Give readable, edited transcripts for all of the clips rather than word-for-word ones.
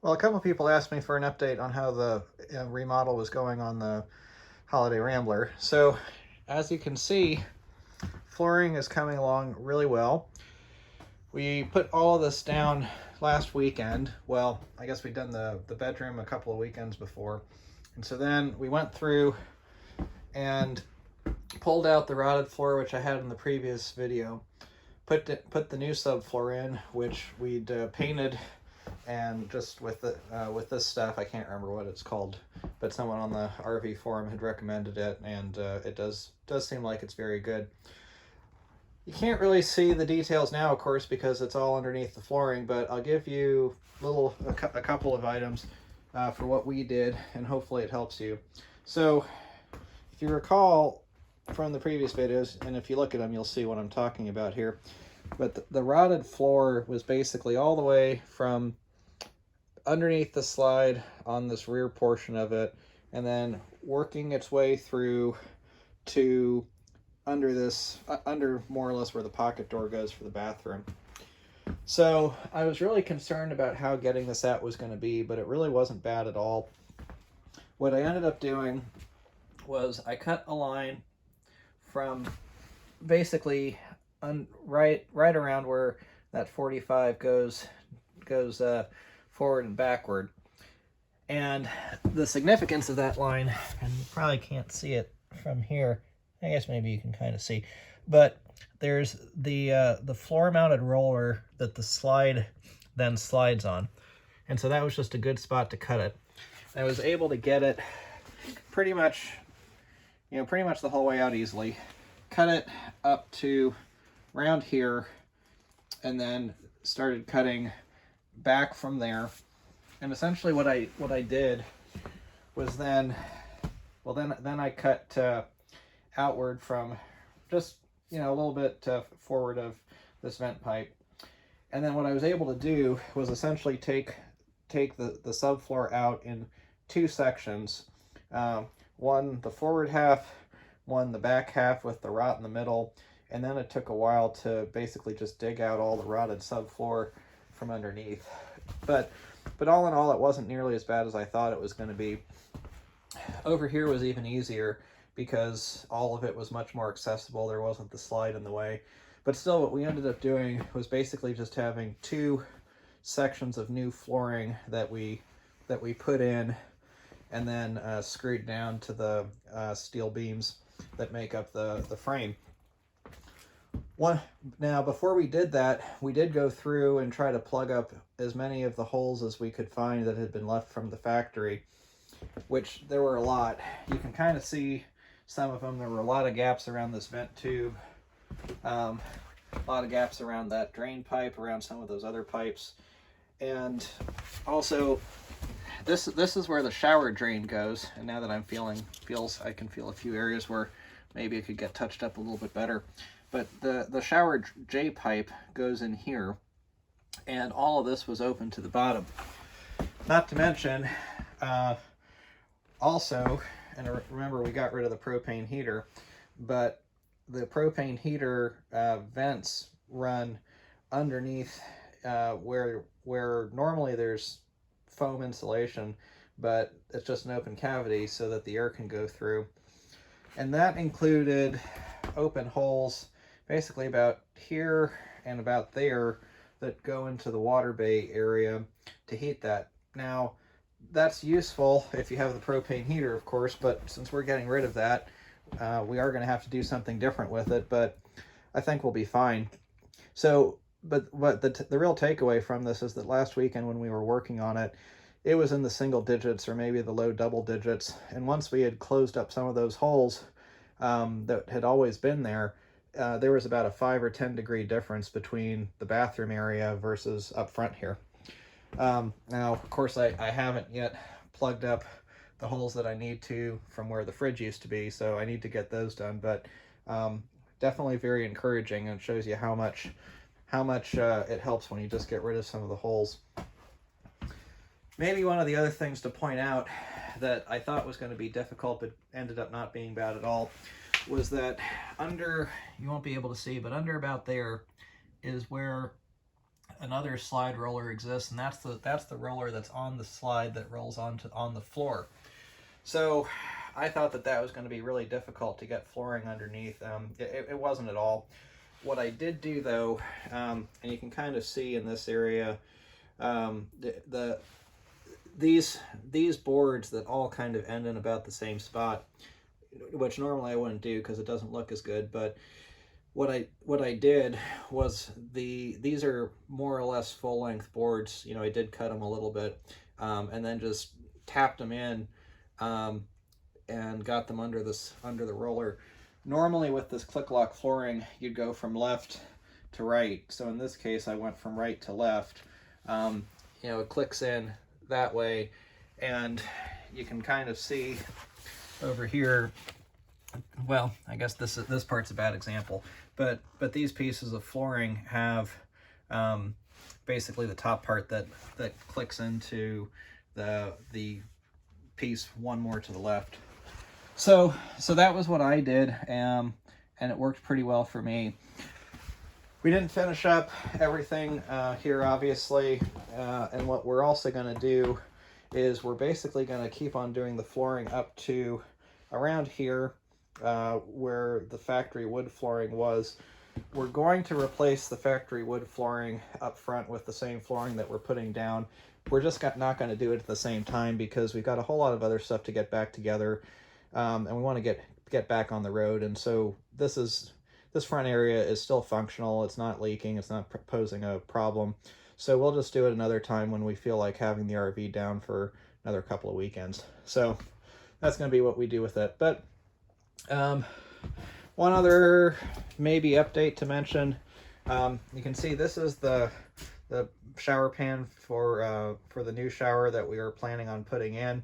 Well, a couple of people asked me for an update on how the remodel was going on the Holiday Rambler. So, as you can see, flooring is coming along really well. We put all of this down last weekend. Well, I guess we'd done the bedroom a couple of weekends before. And so then we went through and pulled out the rotted floor, which I had in the previous video. Put the new subfloor in, which we'd painted, and just with this stuff, I can't remember what it's called, but someone on the RV forum had recommended it, and it does seem like it's very good. You can't really see the details now, of course, because it's all underneath the flooring, but I'll give you a couple of items for what we did, and hopefully it helps you. So, if you recall from the previous videos, and if you look at them, you'll see what I'm talking about here. But the rotted floor was basically all the way from underneath the slide on this rear portion of it, and then working its way through to under more or less where the pocket door goes for the bathroom. So I was really concerned about how getting this out was going to be, but it really wasn't bad at all. What I ended up doing was I cut a line from basically right around where that 45 goes forward and backward. And the significance of that line, and you probably can't see it from here, I guess maybe you can kind of see, but there's the floor mounted roller that the slide then slides on. And so that was just a good spot to cut it. I was able to get it pretty much the whole way out easily. Cut it up to around here, and then started cutting back from there. And essentially what I did was then I cut outward from just a little bit forward of this vent pipe. And then what I was able to do was essentially take the subfloor out in two sections. One the forward half, one the back half with the rot in the middle, and then it took a while to basically just dig out all the rotted subfloor from underneath. But all in all, it wasn't nearly as bad as I thought it was going to be. Over here was even easier because all of it was much more accessible. There wasn't the slide in the way. But still, what we ended up doing was basically just having two sections of new flooring that we put in, and then screwed down to the steel beams that make up the frame. Now, before we did that, we did go through and try to plug up as many of the holes as we could find that had been left from the factory, which there were a lot. You can kind of see some of them. There were a lot of gaps around this vent tube, a lot of gaps around that drain pipe, around some of those other pipes, and also this is where the shower drain goes. And now that I can feel a few areas where maybe it could get touched up a little bit better. But the shower J pipe goes in here, and all of this was open to the bottom. Not to mention, also, and remember we got rid of the propane heater, but the propane heater vents run underneath where normally there's foam insulation, but it's just an open cavity so that the air can go through. And that included open holes basically about here and about there that go into the water bay area to heat that. Now, that's useful if you have the propane heater, of course, but since we're getting rid of that, we are going to have to do something different with it, but I think we'll be fine. So, but the real takeaway from this is that last weekend when we were working on it, it was in the single digits or maybe the low double digits, and once we had closed up some of those holes that had always been there, there was about a 5 or 10 degree difference between the bathroom area versus up front here. Now, of course, I haven't yet plugged up the holes that I need to from where the fridge used to be, so I need to get those done, but definitely very encouraging, and shows you how much it helps when you just get rid of some of the holes. Maybe one of the other things to point out that I thought was going to be difficult but ended up not being bad at all was that under, you won't be able to see, but under about there is where another slide roller exists, and that's the roller that's on the slide that rolls on the floor. So I thought that was going to be really difficult to get flooring underneath. It wasn't at all. What I did do though, and you can kind of see in this area, these boards that all kind of end in about the same spot, which normally I wouldn't do because it doesn't look as good, but what I did was these are more or less full length boards. You know, I did cut them a little bit, and then just tapped them in, and got them under the roller. Normally with this click lock flooring, you'd go from left to right. So in this case, I went from right to left. You know, it clicks in that way, and you can kind of see over here. Well, I guess this part's a bad example, but these pieces of flooring have basically the top part that clicks into the piece one more to the left. So that was what I did, and it worked pretty well for me. We didn't finish up everything here, obviously, and what we're also going to do is we're basically going to keep on doing the flooring up to around here, where the factory wood flooring was. We're going to replace the factory wood flooring up front with the same flooring that we're putting down. We're just not going to do it at the same time because we've got a whole lot of other stuff to get back together, and we want to get back on the road. And so this front area is still functional. It's not leaking. It's not posing a problem. So we'll just do it another time when we feel like having the RV down for another couple of weekends. So that's going to be what we do with it. But one other maybe update to mention, you can see this is the shower pan for the new shower that we are planning on putting in.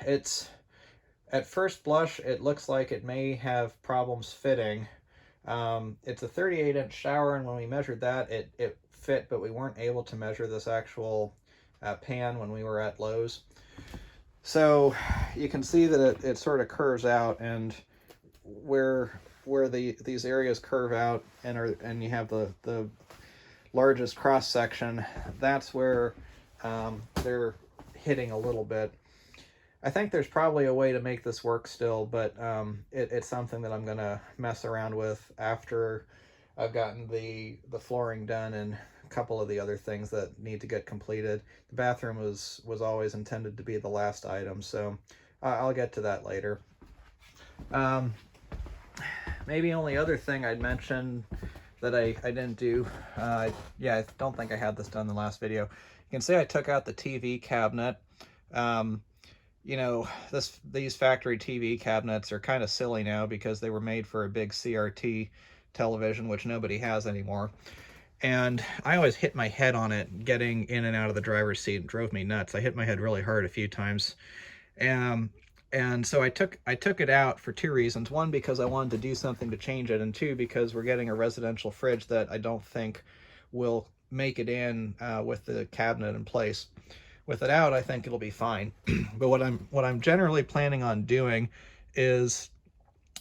It's, at first blush, it looks like it may have problems fitting. It's a 38-inch shower, and when we measured that, it fit, but we weren't able to measure this actual pan when we were at Lowe's. So you can see that it sort of curves out, and where these areas curve out and you have the largest cross section, that's where they're hitting a little bit. I think there's probably a way to make this work still, but it's something that I'm gonna mess around with after I've gotten the flooring done and a couple of the other things that need to get completed. The bathroom was always intended to be the last item, so I'll get to that later. Maybe only other thing I'd mention that I didn't do, yeah, I don't think I had this done in the last video. You can see I took out the TV cabinet. You know, these factory TV cabinets are kind of silly now because they were made for a big CRT television, which nobody has anymore. And I always hit my head on it getting in and out of the driver's seat. It drove me nuts. I hit my head really hard a few times. And so I took it out for two reasons. One, because I wanted to do something to change it, and two, because we're getting a residential fridge that I don't think will make it in with the cabinet in place. With it out, I think it'll be fine. But what I'm generally planning on doing is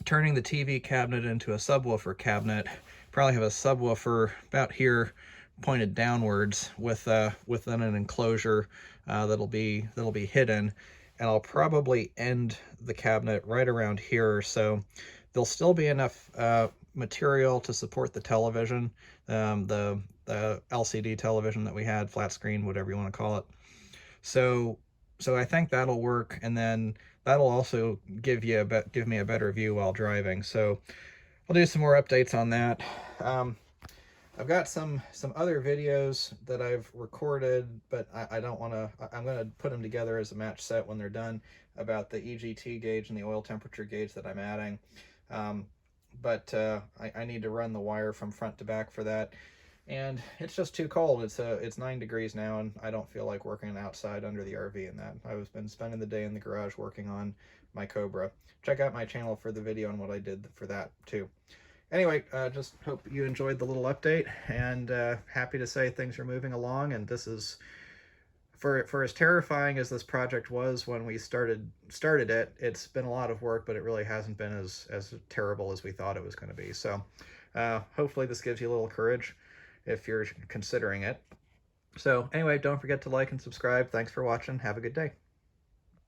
turning the TV cabinet into a subwoofer cabinet. Probably have a subwoofer about here pointed downwards within an enclosure that'll be hidden, and I'll probably end the cabinet right around here, so there'll still be enough material to support the television, the LCD television that we had, flat screen, whatever you want to call it. So I think that'll work, and then that'll also give me a better view while driving. So I'll do some more updates on that. I've got some other videos that I've recorded, but I don't want to. I'm going to put them together as a match set when they're done, about the EGT gauge and the oil temperature gauge that I'm adding. But I need to run the wire from front to back for that. And it's just too cold. It's 9 degrees now, and I don't feel like working outside under the RV in that. I've been spending the day in the garage working on my Cobra. Check out my channel for the video on what I did for that too. Anyway, just hope you enjoyed the little update, and happy to say things are moving along. And this is, for as terrifying as this project was when we started it, it's been a lot of work, but it really hasn't been as terrible as we thought it was going to be. So hopefully this gives you a little courage. if you're considering it. So anyway, don't forget to like and subscribe. Thanks for watching. Have a good day.